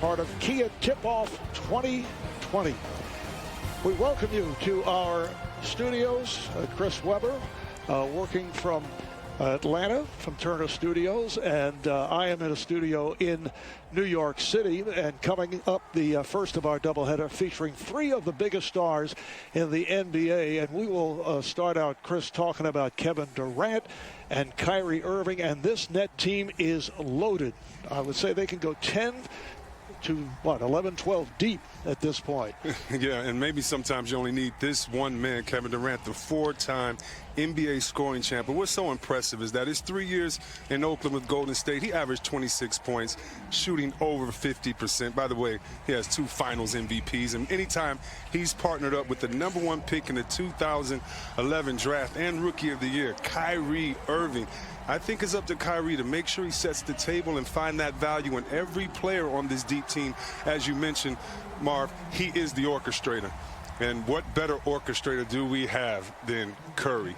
part of Kia Tip-Off 2020. We welcome you to our studios. Chris Webber working from Atlanta from Turner Studios, and I am in a studio in New York City, and coming up the first of our doubleheader featuring three of the biggest stars in the NBA. And we will start out, Chris, talking about Kevin Durant and Kyrie Irving, and this net team is loaded. I would say they can go 10 to 11, 12 deep at this point. Yeah, and maybe sometimes you only need this one man, Kevin Durant, the four-time NBA scoring champ. But what's so impressive is that his 3 years in Oakland with Golden State, he averaged 26 points, shooting over 50%. By the way, he has 2 finals MVPs, and anytime he's partnered up with the #1 pick in the 2011 draft and Rookie of the Year, Kyrie Irving, I think it's up to Kyrie to make sure he sets the table and find that value in every player on this deep team. As you mentioned, Marv, he is the orchestrator. And what better orchestrator do we have than Curry?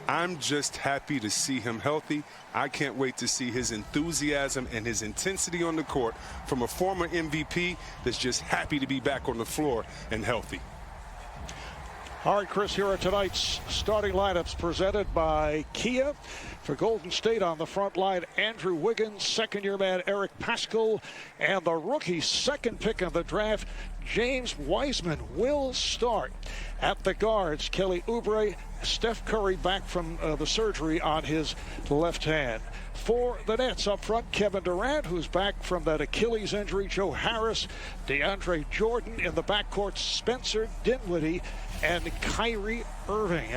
I'm just happy to see him healthy. I can't wait to see his enthusiasm and his intensity on the court from a former MVP that's just happy to be back on the floor and healthy. All right, Chris, here are tonight's starting lineups presented by Kia. For Golden State on the front line, Andrew Wiggins, second-year man Eric Paschall, and the rookie second pick of the draft, James Wiseman, will start. At the guards, Kelly Oubre, Steph Curry back from the surgery on his left hand. For the Nets up front, Kevin Durant, who's back from that Achilles injury, Joe Harris, DeAndre Jordan in the backcourt, Spencer Dinwiddie, and Kyrie Irving.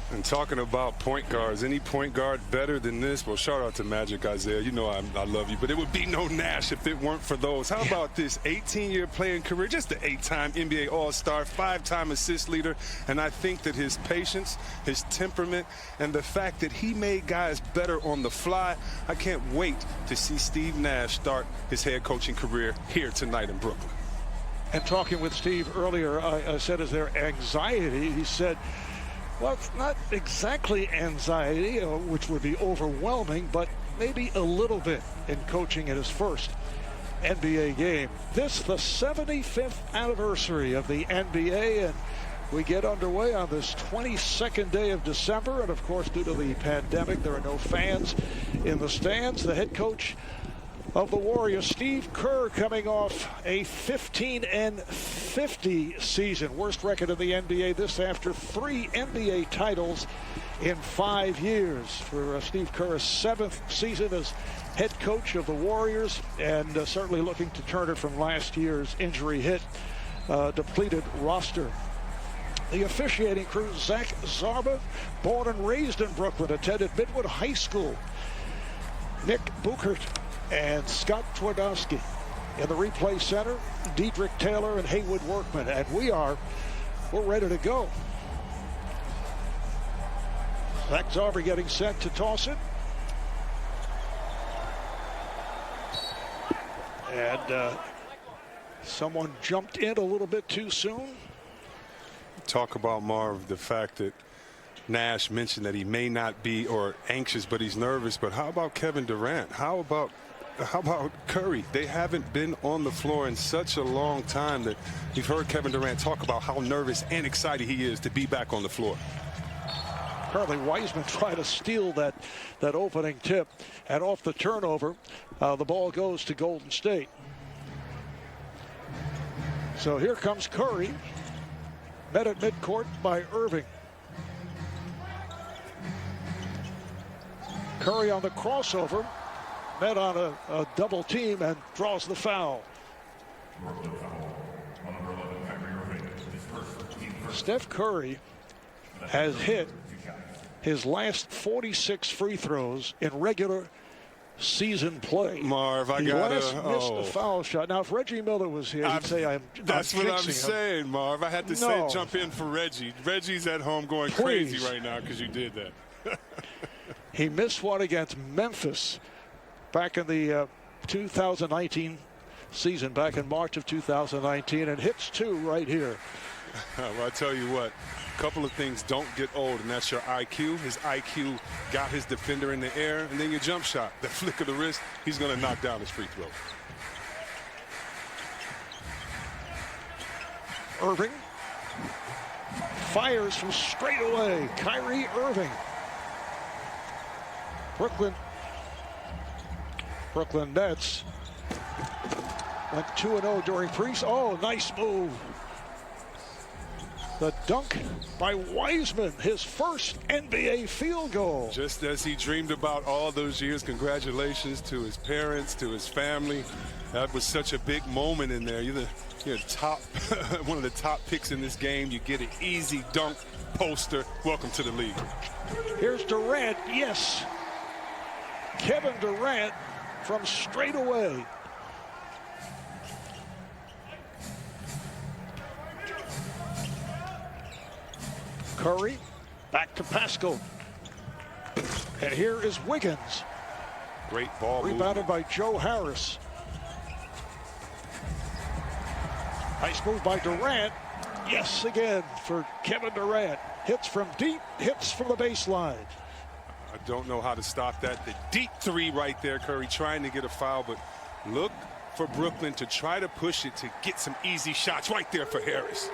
And talking about point guards, any point guard better than this? Well, shout out to Magic, Isaiah. You know I love you, but it would be no Nash if it weren't for those. How about this 18-year playing career, just an 8-time NBA All-Star, 5-time assist leader, and I think that his patience, his temperament, and the fact that he made guys better on the fly, I can't wait to see Steve Nash start his head coaching career here tonight in Brooklyn. And talking with Steve earlier, I said, is there anxiety? He said, well, it's not exactly anxiety, which would be overwhelming, but maybe a little bit in coaching in his first NBA game. This, the 75th anniversary of the NBA, and we get underway on this 22nd day of December. And, of course, due to the pandemic, there are no fans in the stands. The head coach of the Warriors, Steve Kerr, coming off a 15-50 season, worst record in the NBA. This after 3 NBA titles in 5 years for Steve Kerr's 7th season as head coach of the Warriors, and certainly looking to turn it from last year's injury hit depleted roster. The officiating crew, Zach Zarba, born and raised in Brooklyn, attended Midwood High School. Nick Buchert and Scott Twardowski. In the replay center, Diedrich Taylor and Haywood Workman. And we're ready to go. Zach Zarba getting set to toss it. And someone jumped in a little bit too soon. Talk about, Marv, the fact that Nash mentioned that he may not be or anxious, but he's nervous. But how about Kevin Durant? How about Curry? They haven't been on the floor in such a long time that we've heard Kevin Durant talk about how nervous and excited he is to be back on the floor. Apparently Wiseman tried to steal that opening tip, and off the turnover, the ball goes to Golden State. So here comes Curry, met at midcourt by Irving. Curry on the crossover, met on a double team and draws the foul. Steph Curry has hit his last 46 free throws in regular season play. Marv, he missed a foul shot. Now, if Reggie Miller was here, he'd say I'm That's what I'm him. saying, Marv. I had to say jump in for Reggie. Reggie's at home going crazy right now because you did that. He missed one against Memphis back in the 2019 season, back in March of 2019, and hits 2 right here. Well, I tell you what, a couple of things don't get old, and that's your IQ. His IQ got his defender in the air, and then your jump shot, the flick of the wrist, he's going to knock down his free throw. Irving fires from straight away. Kyrie Irving. Brooklyn Nets went 2-0 during Oh, nice move. The dunk by Wiseman, his first NBA field goal. Just as he dreamed about all those years. Congratulations to his parents, to his family. That was such a big moment in there. You're top, one of the top picks in this game. You get an easy dunk poster. Welcome to the league. Here's Durant, yes. Kevin Durant from straight away. Curry, back to Pascal. And here is Wiggins. Great ball Rebounded by Joe Harris. Nice move by Durant. Yes, again for Kevin Durant. Hits from deep, hits from the baseline. I don't know how to stop that. The deep three right there, Curry trying to get a foul, but look for Brooklyn to try to push it to get some easy shots right there for Harris.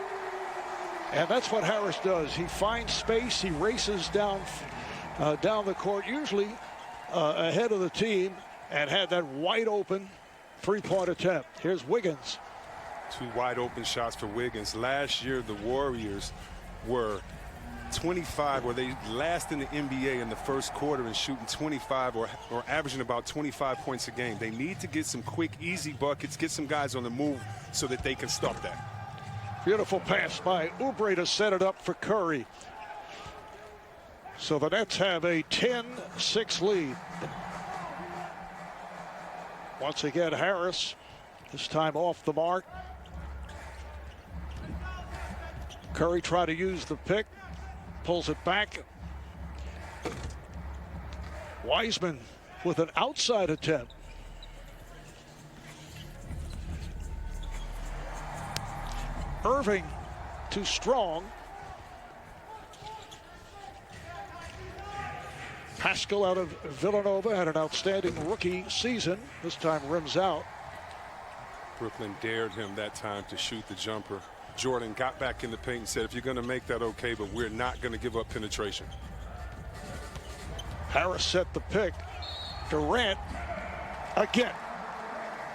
And that's what Harris does. He finds space. He races down the court, usually ahead of the team, and had that wide open three-point attempt. Here's Wiggins. Two wide open shots for Wiggins. Last year, the Warriors were 25, or they last in the NBA in the first quarter and shooting 25 or averaging about 25 points a game. They need to get some quick, easy buckets, get some guys on the move so that they can stop that. Beautiful pass by Oubre to set it up for Curry. So the Nets have a 10-6 lead. Once again, Harris, this time off the mark. Curry tried to use the pick, pulls it back. Wiseman with an outside attempt. Irving too strong. Pascal out of Villanova had an outstanding rookie season. This time rims out. Brooklyn dared him that time to shoot the jumper. Jordan got back in the paint and said, if you're going to make that, okay, but we're not going to give up penetration. Harris set the pick. Durant again.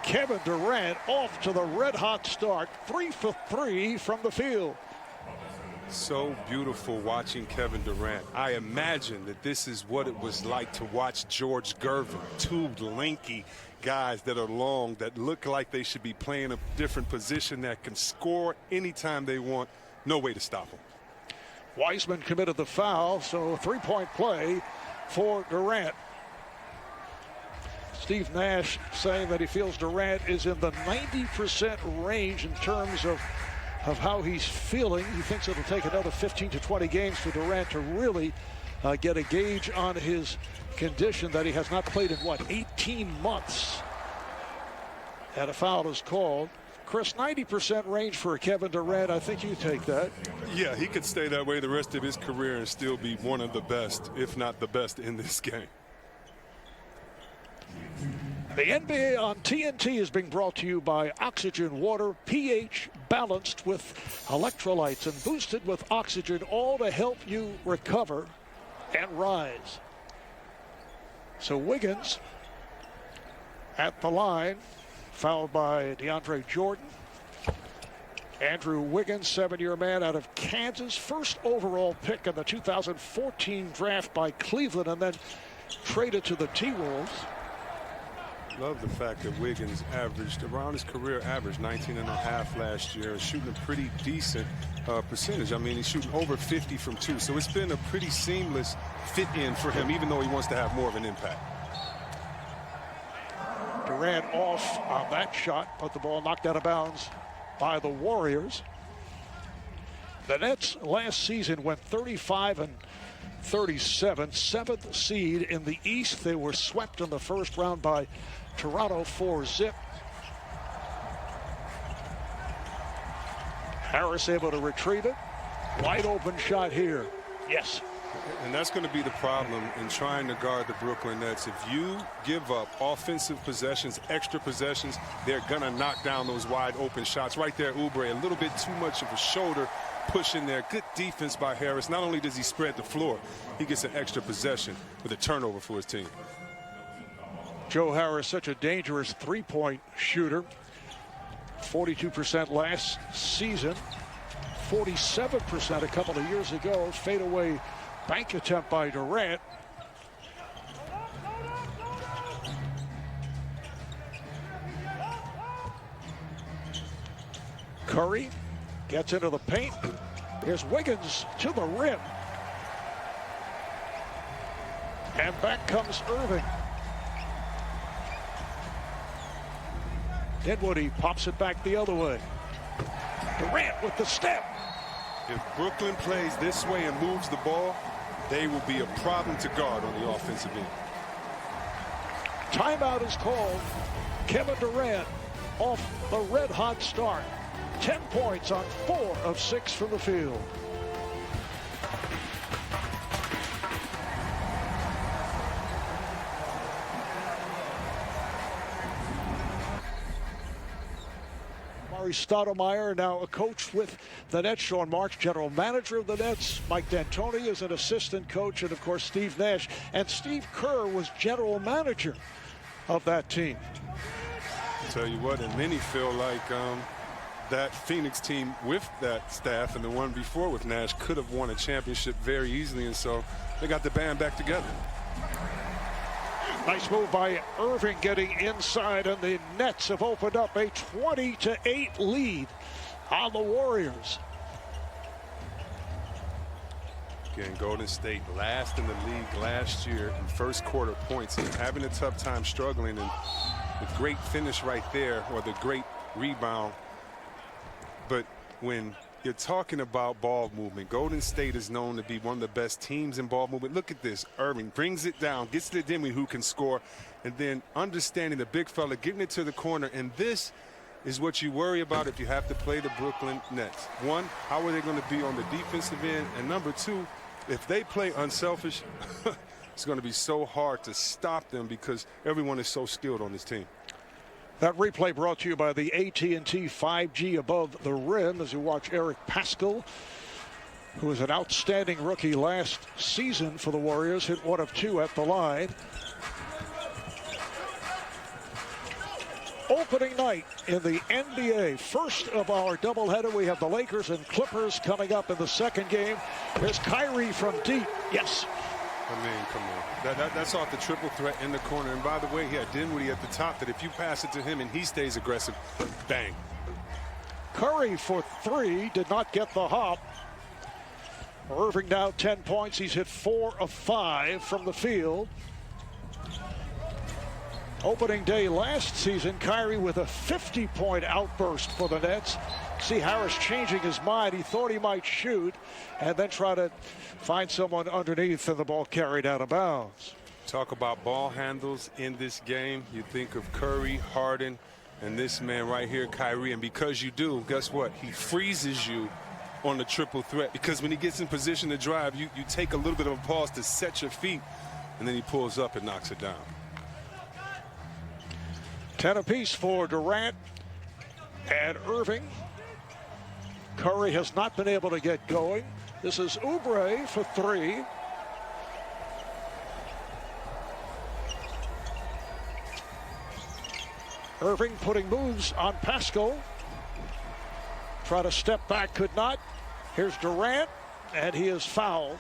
Kevin Durant off to the red-hot start. 3 for 3 from the field. So beautiful watching Kevin Durant. I imagine that this is what it was like to watch George Gervin. Two lanky guys that are long, that look like they should be playing a different position, that can score anytime they want. No way to stop them. Wiseman committed the foul, so three-point play for Durant. Steve Nash saying that he feels Durant is in the 90% range in terms of how he's feeling. He thinks it'll take another 15 to 20 games for Durant to really get a gauge on his condition that he has not played in, 18 months. And a foul is called. Chris, 90% range for Kevin Durant. I think you take that. Yeah, he could stay that way the rest of his career and still be one of the best, if not the best, in this game. The NBA on TNT is being brought to you by Oxygen Water, pH balanced with electrolytes and boosted with oxygen, all to help you recover and rise. So Wiggins at the line, fouled by DeAndre Jordan. Andrew Wiggins, 7-year man out of Kansas, first overall pick in the 2014 draft by Cleveland, and then traded to the T-Wolves. Love the fact that Wiggins averaged around his career average 19.5 last year and shooting a pretty decent percentage. I mean, he's shooting over 50 from two, so it's been a pretty seamless fit in for him, even though he wants to have more of an impact. Durant off on that shot, but the ball knocked out of bounds by the Warriors. The Nets last season went 35-37, 7th seed in the East. They were swept in the first round by Toronto 4-0. Harris able to retrieve it. Wide open shot here. Yes. And that's going to be the problem in trying to guard the Brooklyn Nets. If you give up offensive possessions, extra possessions, they're going to knock down those wide open shots. Right there, Oubre, a little bit too much of a shoulder push in there. Good defense by Harris. Not only does he spread the floor, he gets an extra possession with a turnover for his team. Joe Harris, such a dangerous three-point shooter. 42% last season, 47% a couple of years ago. Fadeaway bank attempt by Durant. Curry gets into the paint. Here's Wiggins to the rim. And back comes Irving. Dinwiddie pops it back the other way. Durant with the step. If Brooklyn plays this way and moves the ball, they will be a problem to guard on the offensive end. Timeout is called. Kevin Durant off the red-hot start. 10 points on 4 of 6 from the field. Stoudemire, now a coach with the Nets. Sean Marks, general manager of the Nets. Mike D'Antoni is an assistant coach, and of course Steve Nash. And Steve Kerr was general manager of that team. I'll tell you what, and many feel like that Phoenix team with that staff and the one before with Nash could have won a championship very easily, and so they got the band back together. Nice move by Irving getting inside, and the Nets have opened up a 20-8 lead on the Warriors. Again, Golden State last in the league last year in first quarter points, and having a tough time struggling, and the great finish right there, or the great rebound. But when you're talking about ball movement, Golden State is known to be one of the best teams in ball movement. Look at this. Irving brings it down, gets to Dinwiddie, who can score, and then understanding the big fella, getting it to the corner. And this is what you worry about if you have to play the Brooklyn Nets. One, how are they going to be on the defensive end? And number two, if they play unselfish, it's going to be so hard to stop them because everyone is so skilled on this team. That replay brought to you by the AT&T 5G above the rim as you watch Eric Paschall, who was an outstanding rookie last season for the Warriors, hit 1 of 2 at the line. Opening night in the NBA. First of our doubleheader. We have the Lakers and Clippers coming up in the second game. There's Kyrie from deep. Yes. I mean, come on. That's off the triple threat in the corner. And by the way, he had Dinwiddie at the top that if you pass it to him and he stays aggressive, bang. Curry for 3, did not get the hop. Irving now 10 points. He's hit 4 of 5 from the field. Opening day last season, Kyrie with a 50-point outburst for the Nets. See Harris changing his mind. He thought he might shoot and then try to find someone underneath, and the ball carried out of bounds. Talk about ball handles in this game. You think of Curry, Harden, and this man right here, Kyrie. And because you do, guess what? He freezes you on the triple threat, because when he gets in position to drive, you take a little bit of a pause to set your feet, and then he pulls up and knocks it down. 10 apiece for Durant and Irving. Curry has not been able to get going. This is Oubre for 3. Irving putting moves on Paschall. Try to step back, could not. Here's Durant, and he is fouled.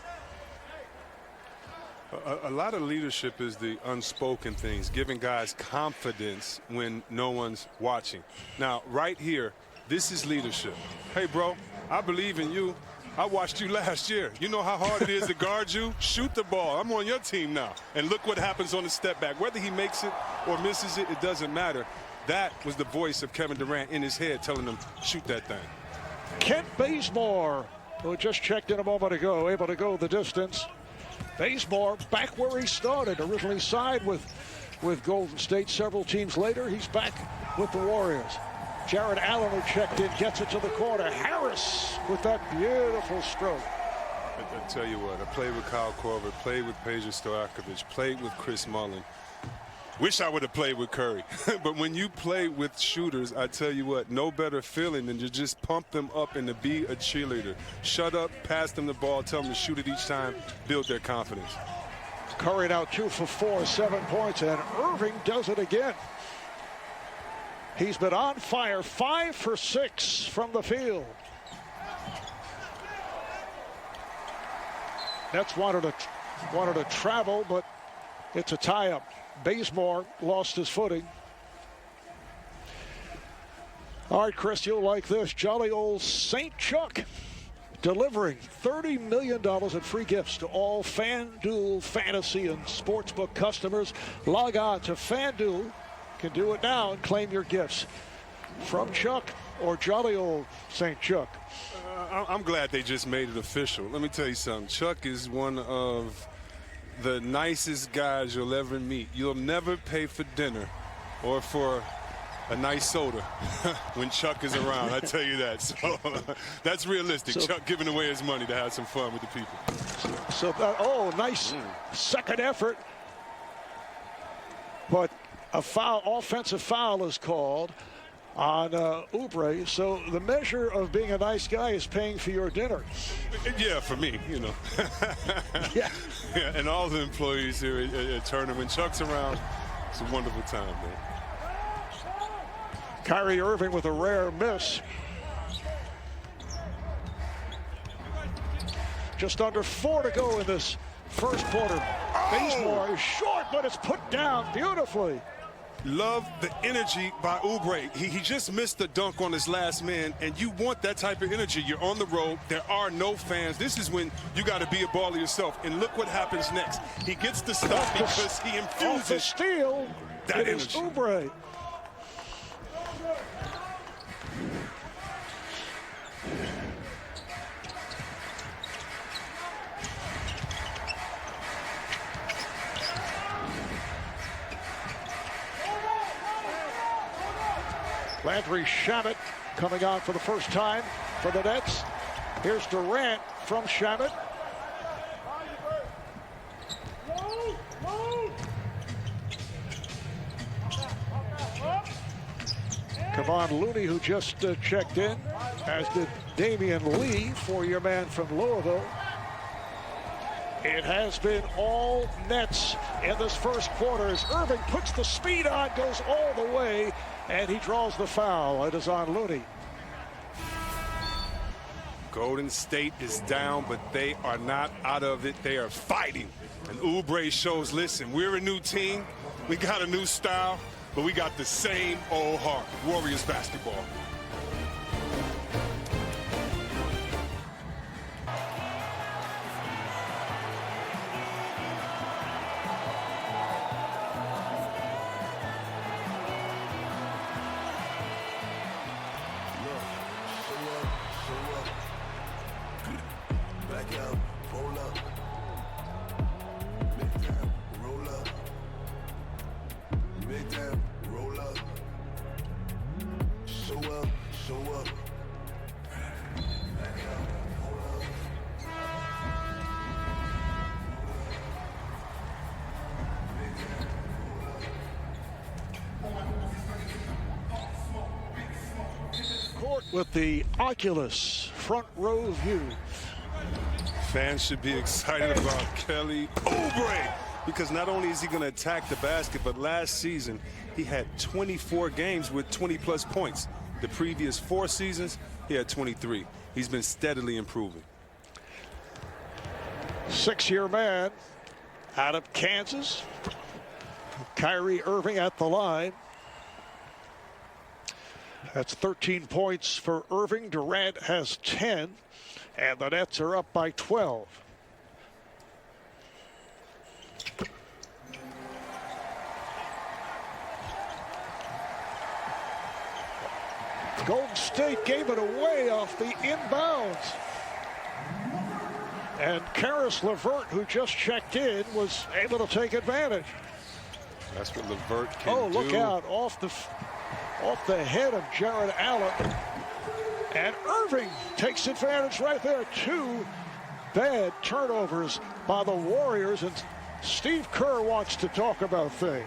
A lot of leadership is the unspoken things, giving guys confidence when no one's watching. Now, right here, this is leadership. Hey, bro, I believe in you. I watched you last year. You know how hard it is to guard you? Shoot the ball. I'm on your team now. And look what happens on the step back. Whether he makes it or misses it, it doesn't matter. That was the voice of Kevin Durant in his head telling him, shoot that thing. Kent Bazemore, who just checked in a moment ago, able to go the distance. Bazemore back where he started, originally signed with Golden State. Several teams later, he's back with the Warriors. Jared Allen, who checked in, gets it to the corner. Harris with that beautiful stroke. I tell you what, I played with Kyle Korver, played with Peja Stojakovic, played with Chris Mullin. Wish I would have played with Curry. But when you play with shooters, I tell you what, no better feeling than to just pump them up and to be a cheerleader. Shut up, pass them the ball, tell them to shoot it each time, build their confidence. Curry now 2 for 4, 7 points, and Irving does it again. He's been on fire, 5 for 6 from the field. Nets wanted to travel, but it's a tie-up. Bazemore lost his footing. All right, Chris, you'll like this. Jolly old St. Chuck delivering $30 million in free gifts to all FanDuel fantasy and sportsbook customers. Log on to FanDuel. You can do it now and claim your gifts from Chuck or jolly old St. Chuck. I'm glad they just made it official. Let me tell you something. Chuck is one of the nicest guys you'll ever meet. You'll never pay for dinner or for a nice soda when Chuck is around. I tell you that. So that's realistic. So, Chuck giving away his money to have some fun with the people. So nice second effort. But a foul, offensive foul is called on Oubre. So the measure of being a nice guy is paying for your dinner. Yeah, for me, you know. Yeah. Yeah, and all the employees here at Turner. When Chuck's around, it's a wonderful time, man. Kyrie Irving with a rare miss. Just under 4 to go in this first quarter. Bazemore is short, but it's put down beautifully. Love the energy by Oubre. He just missed the dunk on his last man, and you want that type of energy. You're on the road. There are no fans. This is when you got to be a baller yourself. And look what happens next. He gets the stop because he infuses the steal. that it is energy. Oubre. Landry Shamet coming on for the first time for the Nets. Here's Durant from Shamet. Kevon Looney, who just checked in, as did Damian Lee, 4-year man from Louisville. It has been all Nets in this first quarter as Irving puts the speed on, goes all the way, and he draws the foul. It is on Looney. Golden State is down, but they are not out of it. They are fighting. And Oubre shows, listen, we're a new team. We got a new style, but we got the same old heart. Warriors basketball. With the Oculus front row view. Fans should be excited about Kelly Oubre because not only is he going to attack the basket, but last season he had 24 games with 20-plus points. The previous 4 seasons, he had 23. He's been steadily improving. 6-year man out of Kansas. Kyrie Irving at the line. That's 13 points for Irving. Durant has 10, and the Nets are up by 12. Golden State gave it away off the inbounds. And Karis LeVert, who just checked in, was able to take advantage. That's what LeVert can do. Oh, look out. Off the head of Jared Allen. And Irving takes advantage right there. 2 bad turnovers by the Warriors, and Steve Kerr wants to talk about things.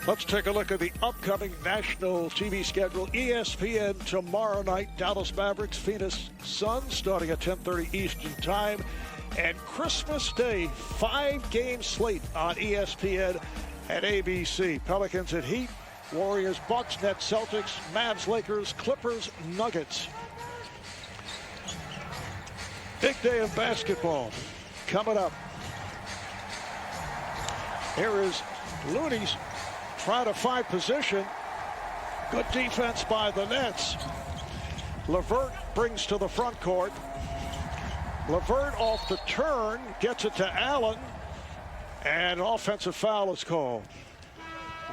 Let's take a look at the upcoming national TV schedule. ESPN tomorrow night, Dallas Mavericks, Phoenix Suns, starting at 10:30 Eastern Time. And Christmas Day, 5-game slate on ESPN and ABC. Pelicans at Heat, Warriors, Bucks, Nets, Celtics, Mavs, Lakers, Clippers, Nuggets. Big day of basketball coming up. Here is Looney's trying to find position. Good defense by the Nets. LeVert brings to the front court. LeVert off the turn, gets it to Allen, and an offensive foul is called.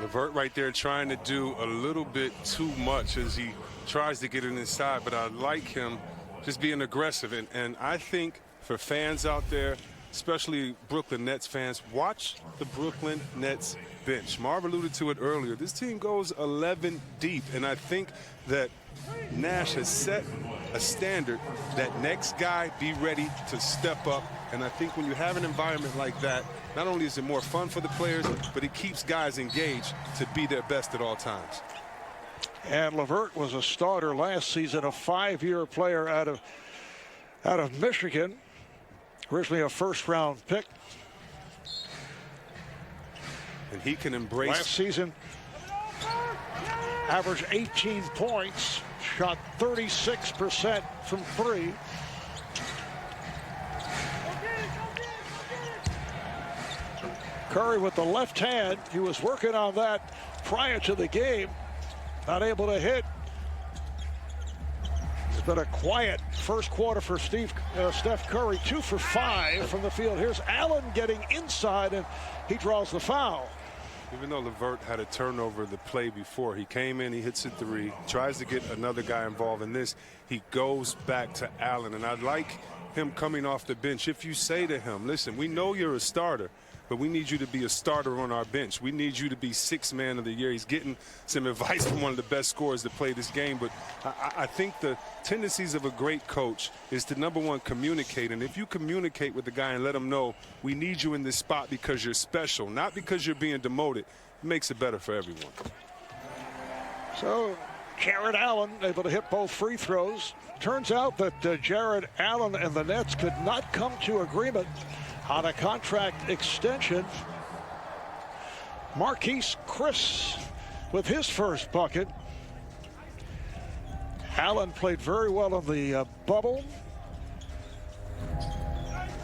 LeVert right there trying to do a little bit too much as he tries to get it inside, but I like him just being aggressive. And I think for fans out there, especially Brooklyn Nets fans, watch the Brooklyn Nets bench. Marv alluded to it earlier. This team goes 11 deep, and I think that Nash has set a standard that next guy be ready to step up. And I think when you have an environment like that, not only is it more fun for the players, but it keeps guys engaged to be their best at all times. And LeVert was a starter last season, a 5-year player out of Michigan, originally a first-round pick. And he can embrace. Last season, averaged 18 points, shot 36% from 3. Curry with the left hand. He was working on that prior to the game. Not able to hit. It's been a quiet first quarter for Steph Curry. 2 for 5 from the field. Here's Allen getting inside, and he draws the foul. Even though LeVert had a turnover the play before, he came in, he hits a 3, tries to get another guy involved in this. He goes back to Allen, and I like him coming off the bench. If you say to him, listen, we know you're a starter, but we need you to be a starter on our bench. We need you to be 6th man of the year. He's getting some advice from one of the best scorers to play this game. But I think the tendencies of a great coach is to, number one, communicate. And if you communicate with the guy and let him know, we need you in this spot because you're special, not because you're being demoted, it makes it better for everyone. So Jared Allen able to hit both free throws. Turns out that Jared Allen and the Nets could not come to agreement on a contract extension. Marquise Chris with his first bucket. Allen played very well in the bubble.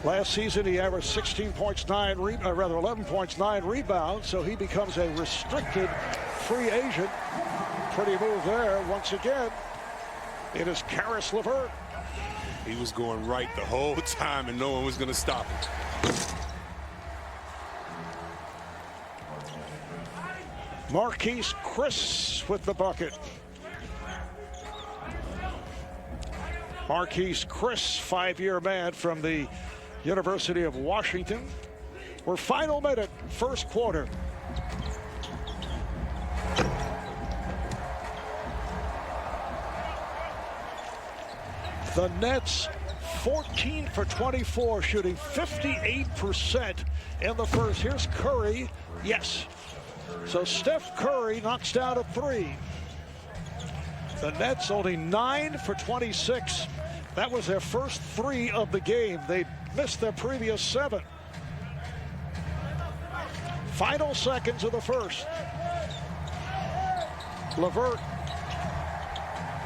Last season he averaged 16 points, 11 points, 9 rebounds, so he becomes a restricted free agent. Pretty move there. Once again, it is Caris LeVert. He was going right the whole time, and no one was going to stop him. Marquise Chris with the bucket. Marquise Chris, 5-year man from the University of Washington. We're final minute, first quarter. The Nets 14 for 24, shooting 58% in the first. Here's Curry. Yes. So Steph Curry knocks down a three. The Nets only 9 for 26. That was their first three of the game. They missed their previous 7. Final seconds of the first. LeVert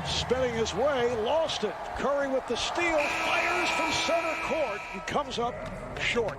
spinning his way, lost it. Curry with the steal, fires from center court and comes up short.